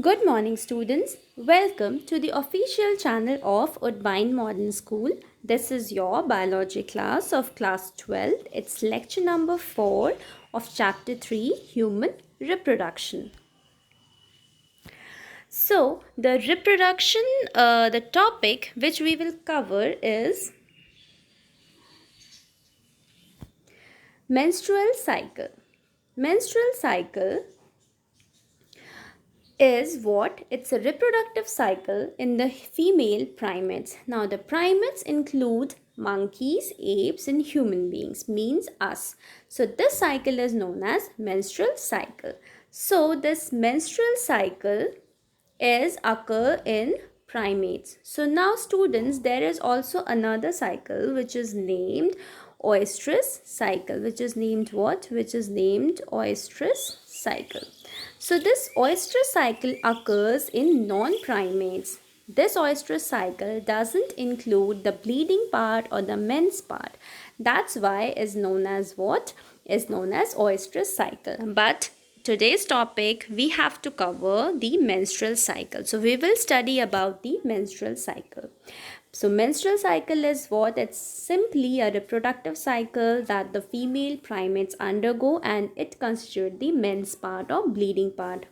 Good morning, students. Welcome to the official channel of Woodbine Modern School. This is your biology class of class 12. It's lecture number 4 of chapter 3 Human Reproduction. So, the topic which we will cover is menstrual cycle. Menstrual cycle is what? It's a reproductive cycle in the female primates. Now, the primates include monkeys, apes, and human beings, means us. So, this cycle is known as menstrual cycle. So, this menstrual cycle is occur in primates. So now students, there is also another cycle which is named oestrus cycle, which is named what? Which is named oestrus cycle. So this oestrus cycle occurs in non-primates. This oestrus cycle doesn't include the bleeding part or the men's part. That's why is known as what? Is known as oestrus cycle. But today's topic we have to cover the menstrual cycle. So we will study about the menstrual cycle. So menstrual cycle is what? It's simply a reproductive cycle that the female primates undergo, and it constitutes the men's part or bleeding part.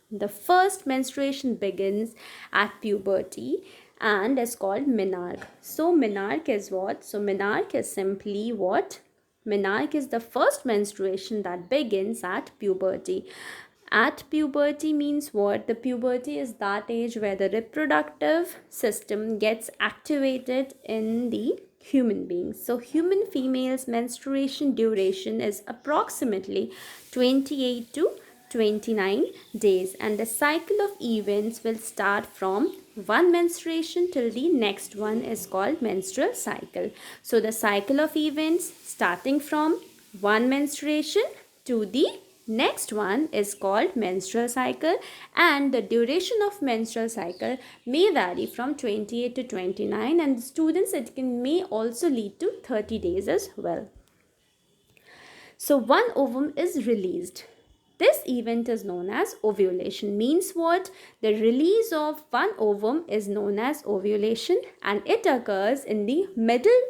The first menstruation begins at puberty and is called menarche. So menarche is what? So menarche is simply what? Menarche is the first menstruation that begins at puberty. At puberty means what? The puberty is that age where the reproductive system gets activated in the human beings. So human females menstruation duration is approximately 28 to 29 days, and the cycle of events will start from one menstruation till the next one is called menstrual cycle. So the cycle of events starting from one menstruation to the next one is called menstrual cycle, and the duration of menstrual cycle may vary from 28 to 29, and students, it can may also lead to 30 days as well. So one ovum is released. This event is known as ovulation. Means what? The release of one ovum is known as ovulation, and it occurs in the middle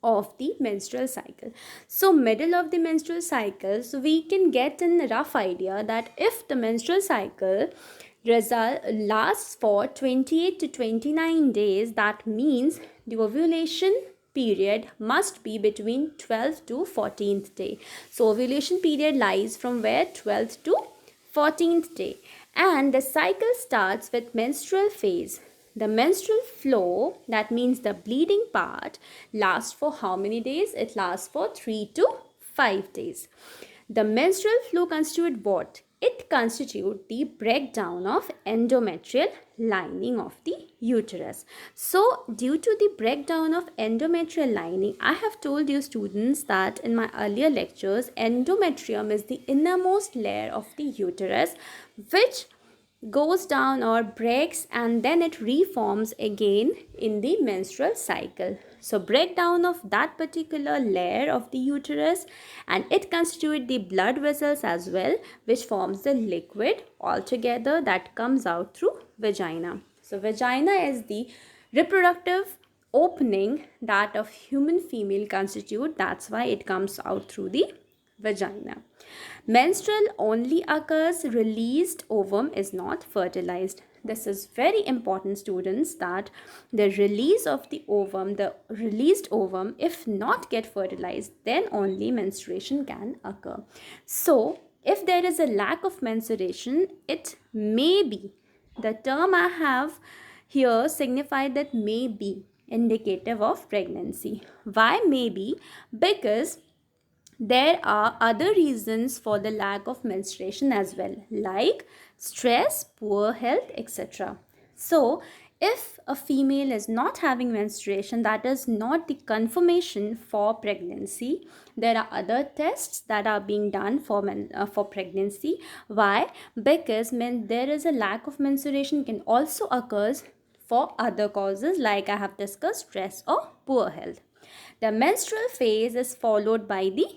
of the menstrual cycle. So middle of the menstrual cycle, so we can get a rough idea that if the menstrual cycle result lasts for 28 to 29 days, that means the ovulation period must be between 12th to 14th day. So ovulation period lies from where? 12th to 14th day, and the cycle starts with menstrual phase. The menstrual flow, that means the bleeding part, lasts for how many days? It lasts for 3 to 5 days. The menstrual flow constitutes what? It constitutes the breakdown of endometrial lining of the uterus. So, due to the breakdown of endometrial lining, I have told you students that in my earlier lectures, endometrium is the innermost layer of the uterus, which goes down or breaks, and then it reforms again in the menstrual cycle. So breakdown of that particular layer of the uterus, and it constitutes the blood vessels as well, which forms the liquid altogether that comes out through vagina. So vagina is the reproductive opening that of human female constitute. That's why it comes out through the vagina. Menstrual only occurs, released ovum is not fertilized. This is very important, students, that the release of the released ovum, if not get fertilized, then only menstruation can occur. So, if there is a lack of menstruation, it may be, the term I have here signified that may be indicative of pregnancy. Why may be? Because there are other reasons for the lack of menstruation as well, like stress, poor health, etc. So, if a female is not having menstruation, that is not the confirmation for pregnancy. There are other tests that are being done for pregnancy. Why? Because there is a lack of menstruation can also occurs for other causes, like I have discussed, stress or poor health. The menstrual phase is followed by the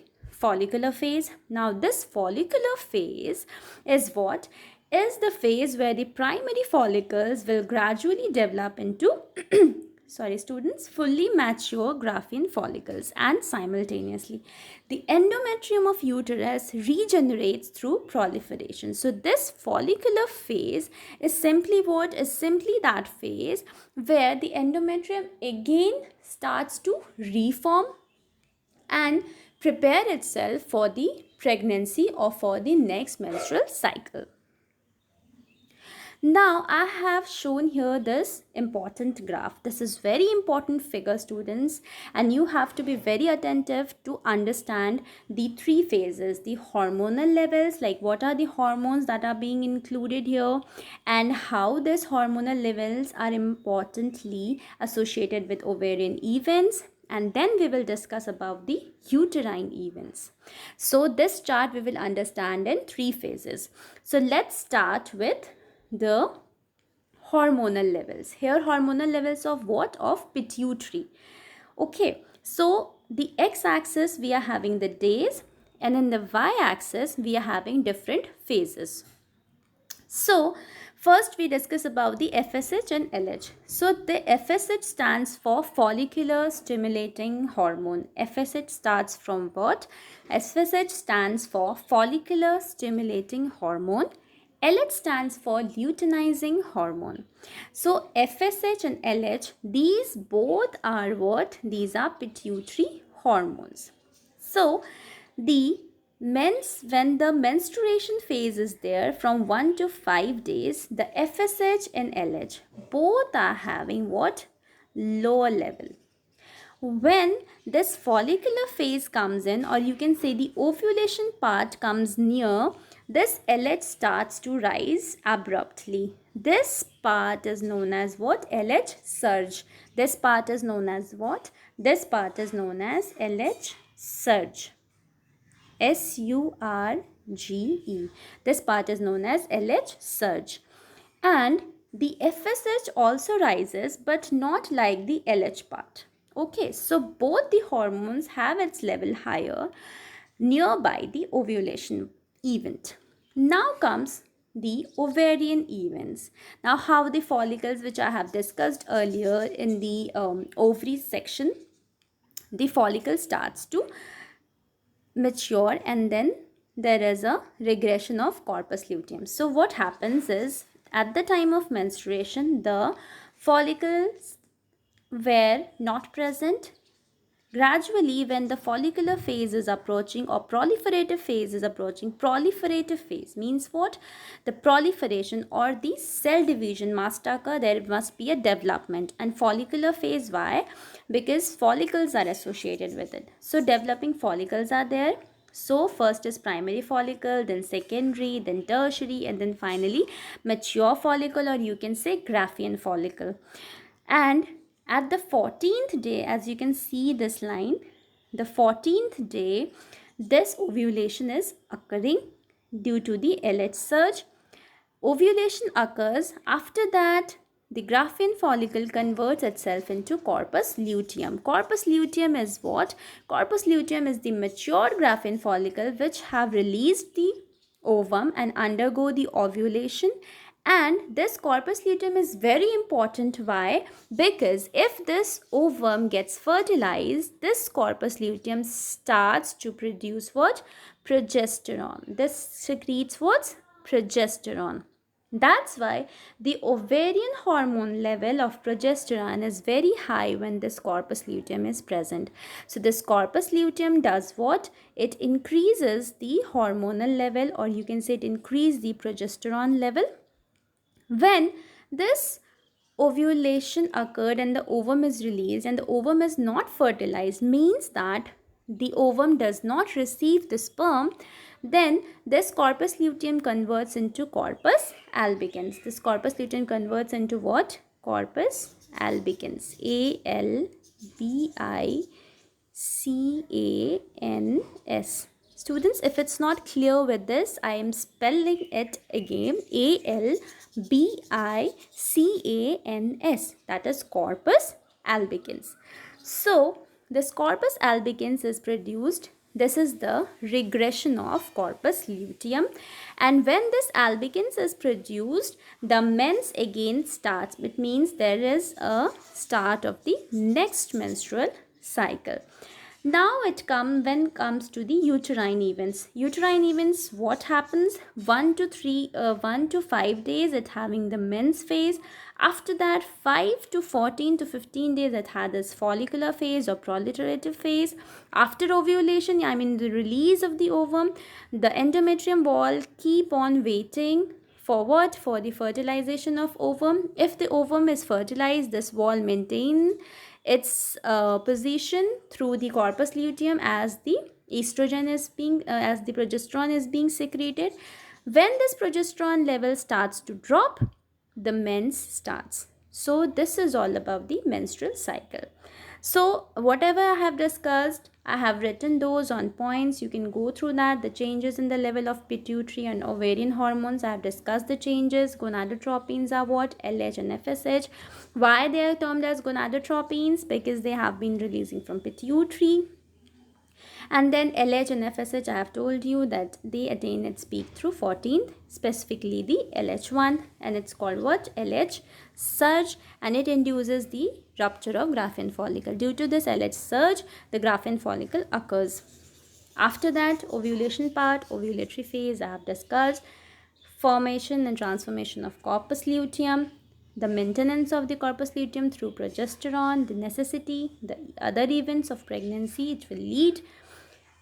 follicular phase. Now this follicular phase is what? Is the phase where the primary follicles will gradually develop into sorry students, fully mature Graafian follicles, and simultaneously the endometrium of uterus regenerates through proliferation. So this follicular phase is simply what? Is simply that phase where the endometrium again starts to reform and prepare itself for the pregnancy or for the next menstrual cycle. Now I have shown here this important graph. This is very important figure, students, and you have to be very attentive to understand the three phases, the hormonal levels, like what are the hormones that are being included here, and how these hormonal levels are importantly associated with ovarian events, and then we will discuss about the uterine events. So this chart we will understand in three phases. So let's start with the hormonal levels. Here hormonal levels of what? Of pituitary. Okay, so the x-axis we are having the days, and in the y-axis we are having different phases. So first we discuss about the FSH and LH. So the FSH stands for follicular stimulating hormone. FSH starts from what? FSH stands for follicular stimulating hormone. LH stands for luteinizing hormone. So FSH and LH, these both are what? These are pituitary hormones. So when the menstruation phase is there from 1 to 5 days, the FSH and LH both are having what? Lower level. When this follicular phase comes in, or you can say the ovulation part comes near, this LH starts to rise abruptly. This part is known as what? LH surge. This part is known as what? This part is known as LH surge. S-U-R-G-E. This part is known as LH surge. And the FSH also rises, but not like the LH part. Okay, so both the hormones have its level higher nearby the ovulation event. Now comes the ovarian events. Now how the follicles, which I have discussed earlier in the ovaries section, the follicle starts to mature, and then there is a regression of corpus luteum. So what happens is, at the time of menstruation, the follicles were not present. Gradually, when the follicular phase is approaching, or proliferative phase is approaching, proliferative phase means what? The proliferation or the cell division must occur. There must be a development. And follicular phase, why? Because follicles are associated with it. So developing follicles are there. So first is primary follicle, then secondary, then tertiary, and then finally mature follicle, or you can say Graafian follicle. And at the 14th day, as you can see this line, the 14th day, this ovulation is occurring due to the LH surge. Ovulation occurs. After that, the Graafian follicle converts itself into corpus luteum. Corpus luteum is what? Corpus luteum is the mature Graafian follicle which have released the ovum and undergo the ovulation. And this corpus luteum is very important. Why? Because if this ovum gets fertilized, this corpus luteum starts to produce what? Progesterone. This secretes what? Progesterone. That's why the ovarian hormone level of progesterone is very high when this corpus luteum is present. So this corpus luteum does what? It increases the hormonal level, or you can say it increases the progesterone level. When this ovulation occurred and the ovum is released and the ovum is not fertilized, means that the ovum does not receive the sperm, then this corpus luteum converts into corpus albicans. This corpus luteum converts into what? Corpus albicans. A-L-B-I-C-A-N-S. Students, if it's not clear with this, I am spelling it again. A-L-B-I-C-A-N-S. That is corpus albicans. So this corpus albicans is produced this is the regression of corpus luteum, and when this albicans is produced, the mens again starts. It means there is a start of the next menstrual cycle. Now when comes to the uterine events. Uterine events, what happens? 1 to 5 days it having the men's phase. After that, 5 to 14 to 15 days it had this follicular phase or proliferative phase. After ovulation, I mean the release of the ovum, the endometrium wall keep on waiting for what? For the fertilization of ovum. If the ovum is fertilized, this wall maintain its position through the corpus luteum as the estrogen is being as the progesterone is being secreted. When this progesterone level starts to drop, the mens starts. So this is all about the menstrual cycle. So whatever I have discussed, I have written those on points. You can go through that. The changes in the level of pituitary and ovarian hormones, I have discussed the changes. Gonadotropins are what? LH and FSH. Why they are termed as gonadotropins? Because they have been releasing from pituitary. And then LH and FSH, I have told you that they attain its peak through 14th, specifically the LH1, and it's called what? LH surge, and it induces the rupture of Graafian follicle. Due to this LH surge, the Graafian follicle occurs. After that, ovulation part, ovulatory phase, I have discussed. Formation and transformation of corpus luteum, the maintenance of the corpus luteum through progesterone, the necessity, the other events of pregnancy it will lead.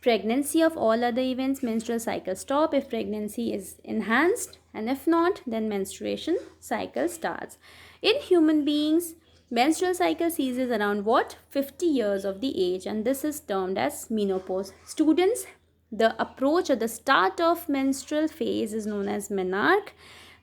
Pregnancy of all other events, menstrual cycle stop if pregnancy is enhanced, and if not, then menstruation cycle starts. In human beings, menstrual cycle ceases around what? 50 years of the age, and this is termed as menopause. Students, the approach or the start of menstrual phase is known as menarche.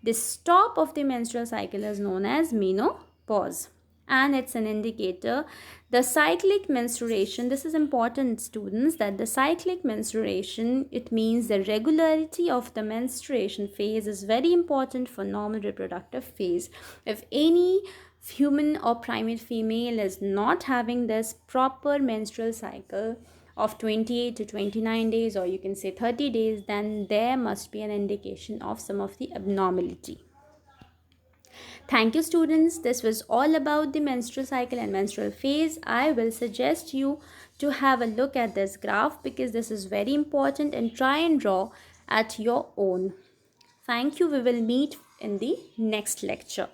The stop of the menstrual cycle is known as menopause, and it's an indicator. The cyclic menstruation, this is important, students, that the cyclic menstruation, it means the regularity of the menstruation phase is very important for normal reproductive phase. If any human or primate female is not having this proper menstrual cycle of 28 to 29 days, or you can say 30 days, then there must be an indication of some of the abnormality. Thank you, students. This was all about the menstrual cycle and menstrual phase. I will suggest you to have a look at this graph because this is very important, and try and draw at your own. Thank you. We will meet in the next lecture.